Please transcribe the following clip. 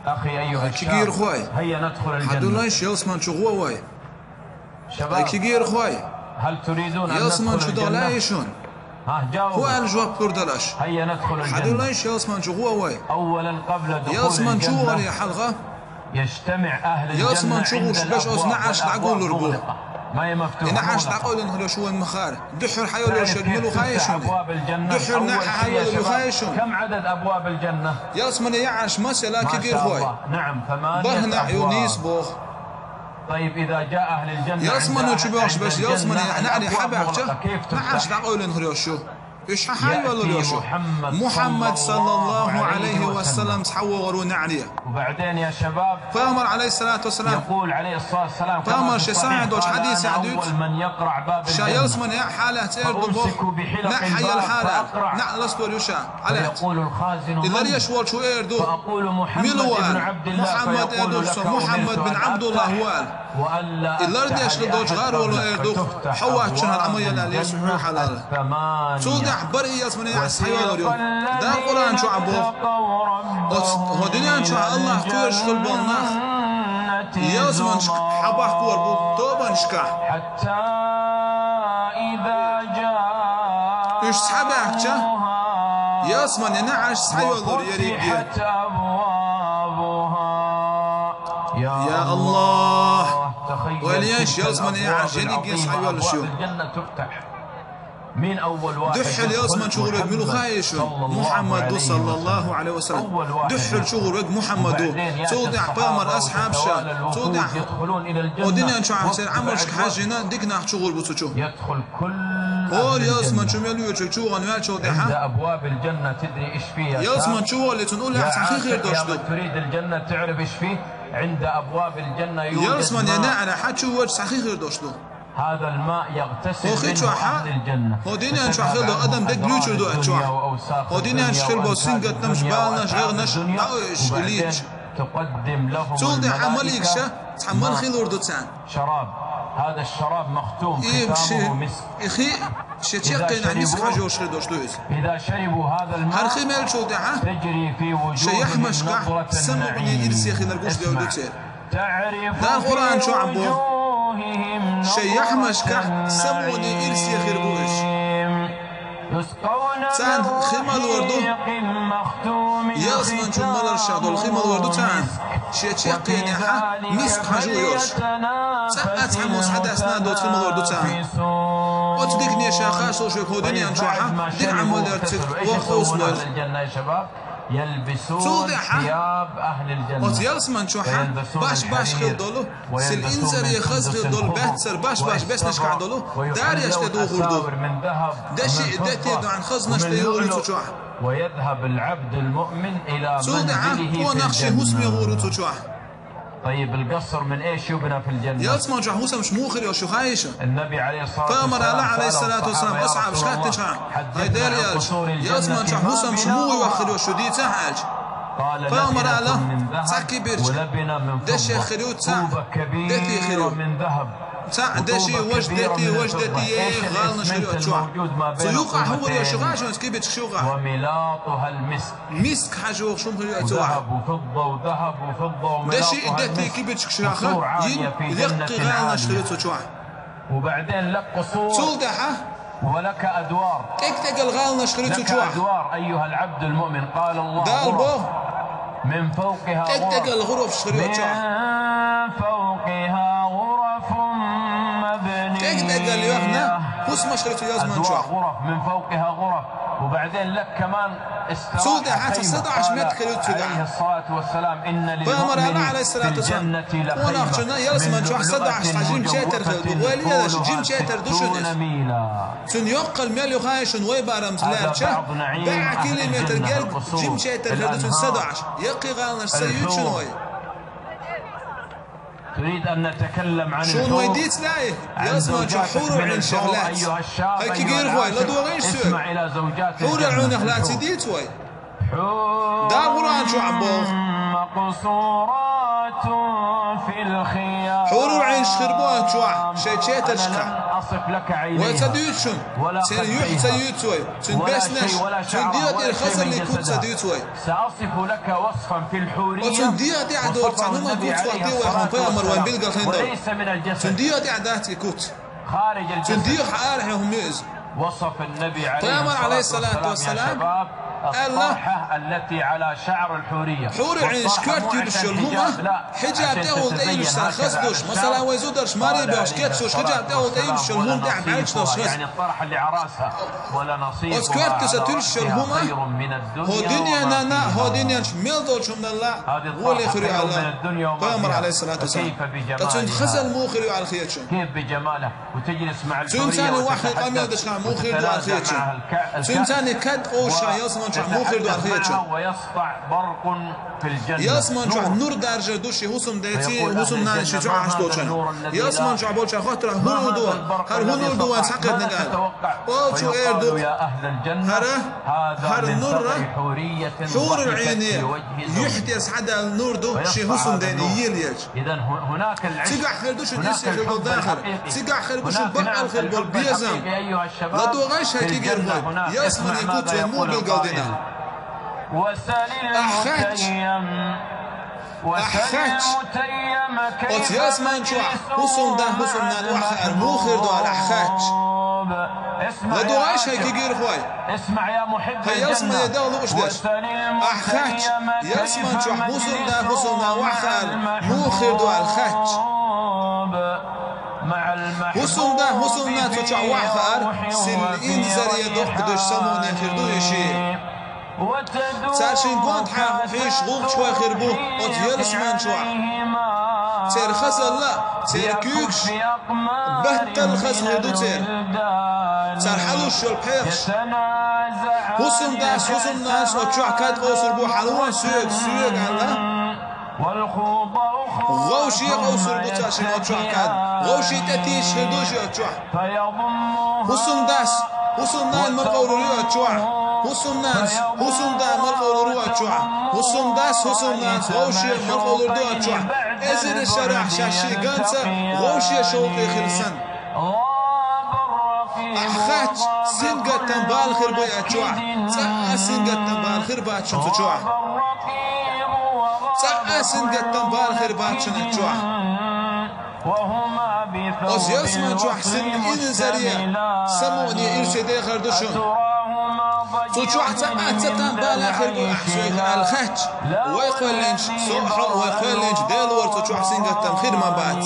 أخي أيها الشاب هيا ندخل الجنة. حدولاش ياسمان شو غواي شباب كيغير خوي هل تريدون أن ياسمان شو ندخل دالايشون جاوبوا. هو الجواب بردلاش هيا ندخل الجنة. حدولاش ياسمان شو غواي أولا قبل دخول ياسمان شو الجنة ولي حلقة يجتمع أهل الجنة ياسمان شو عند باش نعش نعقول الأبواب ما هي مفتوحة. نعش نعقول نهلو شو المخار دحر حيولو شدملو خايشون أبواب الجنة. دحر نح حيولو خايشون. كم عدد أبواب الجنة؟ ياسمان يعش مسألة كيغير خوي نعم 8 بهنا يونيس بوخ. طيب إذا جاء أهل الجنة ياسمان وشبوش باش ياسمان يعني حبك نعش نعقول نهلو شو إيش حي ولا ليشو محمد صلى الله عليه وسلم تحور نعليه. وبعدين يا شباب فأمر عليه الصلاة والسلام يقول عليه الصلاة والسلام فأمر شساعد وش حديث يعدوك أول من يقرع باب الجنة يلصمن يا حالة تيردو نحي الحالة لصبر يشاء عليه يقول الخازن إذا يشوال شو إردو فأقول محمد بن عبد الله محمد إردو محمد بن عبد الله وال إلا رد يشل دوج غار ولا إردو حوات شهر عمية لا يسمع حلال سودع بري يسمن يعس حيوان اليوم دا القرآن شو عبوه هو دنيا شو الله كور شغل بالناخ يسمن حباح كور بو توبا نشكاح حتى إذا جاء إيش سحبك شا يسمن ينعش حيوان يريد يا الله وليش يسمن يعش ينقص حيوان شو الجنة تفتح. مين أول واحد دحل ياسمان شغلك منو خايشون محمد صلى الله عليه وسلم دحل شغلك محمد توضع بامر أصحاب شا توضع ودنيا شو عسير عمرش حاجنا ديكنا شغل بسوشو يدخل كل هو ياسمان شو ميلو شو غنوال شو عند أبواب الجنة تدري إيش فيها ياسمان شو اللي تنقول لها حقيقي دوشدو تريد الجنة تعرف إيش فيه عند أبواب الجنة يوجد ياسمان يا نعرة حتشو وجه حقيقي دوشدو هذا الماء يغتسل منه أهل الجنة. هو ديني أنش خيل دو أدم دك بلوشر دو أنشوا هو ديني أنش خيل بو سينجت نمش بالناش غير نش ناوش إليج تقدم لهم تولد عمليك شا تحمل خيل وردو تسان شراب هذا الشراب مختوم ختامه مسك إخي شتيقين عن مسك حاجة وشري دوش لويز إذا شربوا هذا الماء هالخي مال شو دعا تجري في وجوههم نظرة سمعني إرسي خيل القوش ديو دوتير تعرف دا القرآن شو عبوه شيح مشكح سموني إرسي خير بوش تان خيمة الوردو ياسمان شو مال الشادو الخيمة الوردو تان شيقين يحا مسك حاجو يوش ساعات حموس حدا اسنادو خيمة الوردو تان وتديكني شاخا سوشو كوديني انشوحا ديك عمال يرتك وخوص بل يلبسون ثياب أهل الجنة وتيلسمان شوحا باش خيل دولو سل إنزر يخز خيل دول بهتسر باش بس نشكع دولو دار يشتدو غردو دشي دتيدو عن خز نشتيو غردو شوحا ويذهب العبد المؤمن إلى منزله في الجنة. طيب القصر من ايش يبنى في الجنة؟ ياسمان جحوسة مش موخر يا شو خايشة النبي عليه الصلاة والسلام فأمر الله عليه الصلاة والسلام أصعب شخات تشعر هاي دار يالش ياسمان جحوسة مش مو يوخر يا شو دي تحاج فأمر الله تاكي بيرج دشي خريو تاع دتي خريو من ذهب تاع دشي وجدتي غال نشريو تشوع سيوقع هو يا شغاش كيف تشوقع وملاطها المسك مسك حاجو شو مخليو تشوع ذهب وفضة وملاطها دشي دتي كيف تشوع يلقي غال نشريو تشوع وبعدين لك قصور سولدحه ولك أدوار تكتك الغال نشريو تشوع لك أدوار أيها العبد المؤمن قال الله من فوقها تكتك الغرف شريو تشوع من فوقها غرف مبنية تكتك اليوهنا كوس ما شريتو يازمان تشوع غرف من فوقها غرف وبعدين لك كمان سودة حتى 16 متر كيلو عليه الصلاة والسلام إن فأمر الله عليه الصلاة والسلام ونأخذنا يلسمان تشوع 16 جيم شاتر خلدو وليش جيم شاتر دوشنس سن يقل ميل يخايشن ويبارم تلارشة باع كيلومتر قلب جيم شاتر خلدو 16 يقي غالنا سيوت شنوي تريد أن نتكلم عن شون ويديت لاي يسمع حور عين شغلات هاي كيغير هواي لا دوغيش سوي اسمع إلى زوجات حور العون أخلات سيديت هواي دار قرآن شو عبوه مقصورات في الخيام حور عين شخربوها شوع شي تشكا سأصف لك عينيها ولا خديها سأصف لك وصفا في الحورية وليس من الجسد خارج الجسد. وصف النبي عليه الصلاة والسلام الطرحة التي على شعر الحورية. حور عين شكرت الشلهمة حجاب تاول تيجي خصدوش مثلا ويزودرش ماري باش كتشوش حجاب تاول تيجي الشلهمة تاع بعيش يعني الطرحة اللي عراسها ولا نصيب وسكرت تستل الشلهمة هو دنيا نانا هو دنيا شميل دولش من الله ولي خري على قامر عليه الصلاة والسلام تسون خزل مو خري على خيتشو كيف بجماله وتجلس مع الحورية سون ثاني واحد قامل دشنا مو خري على خيتشو سون ثاني كد أوشا يصمن ويسطع برق في الجنة يسمن شو نور درجة دوشي هوسم ديتي هوسم نانشي شو عشتوشن يسمن شو بولش خاطر هو دوا هر هو دوا سقط نقال أو شو إيردو يا أهل الجنة هر نور حور العينية يحتيس حدا النور دو شي هوسم ديني يليج إذا هناك العشق سيقع خيردوش النسي في الداخل سيقع خيردوش البقع الخير بيزم لا دو غايش هيك يقرب يسمن يكوت ومو بالقلدنا أحخاتش وتياس مانشوع حسن ده حسن نال وحر موخر دو على أحخاتش لا دو عايش هيك يجير خوي اسمع يا محب هيا اسمع يا داول وش داش أحخاتش ياس مانشوع حسن ده حسن نال وحر موخر دو على الخاتش حسن ده حسن نال تشوع وحر سن زريا دوح بدوش سموني خردو يشي ساشين قوانت حيش غوغ شوي خربو وتيرس من شوع تير خسل لا تير كيوكش بهتل خسل هدو تير حلوش شو البيخش حسن ناس وتشوع كاد غوصر بو حلوان سيوك على غوشي غوصر بو تاشين وتشوع كاد غوشي تتيش هدوش وتشوع حسن ناس مرقور ريو تشوع حسن ناس مرقول روح تشوع حسن ناس غوشي مرقول روح تشوع ازر الشرح شاشي قنصة غوشي شوقي خلصن أخاتش سنقة تنبال خربوي أتشوع سأ سنقة تنبال خربات شمس تشوع سأ سنقة تنبال خربات شمس تشوع وزيوس من تشوع سن إن زريا سموني إرشدي خردشون تشوح تتم بالاخر الخاتش ويقول لنش صوحه ويقول لنش ديلور تشوح سنقة تمخير ما بات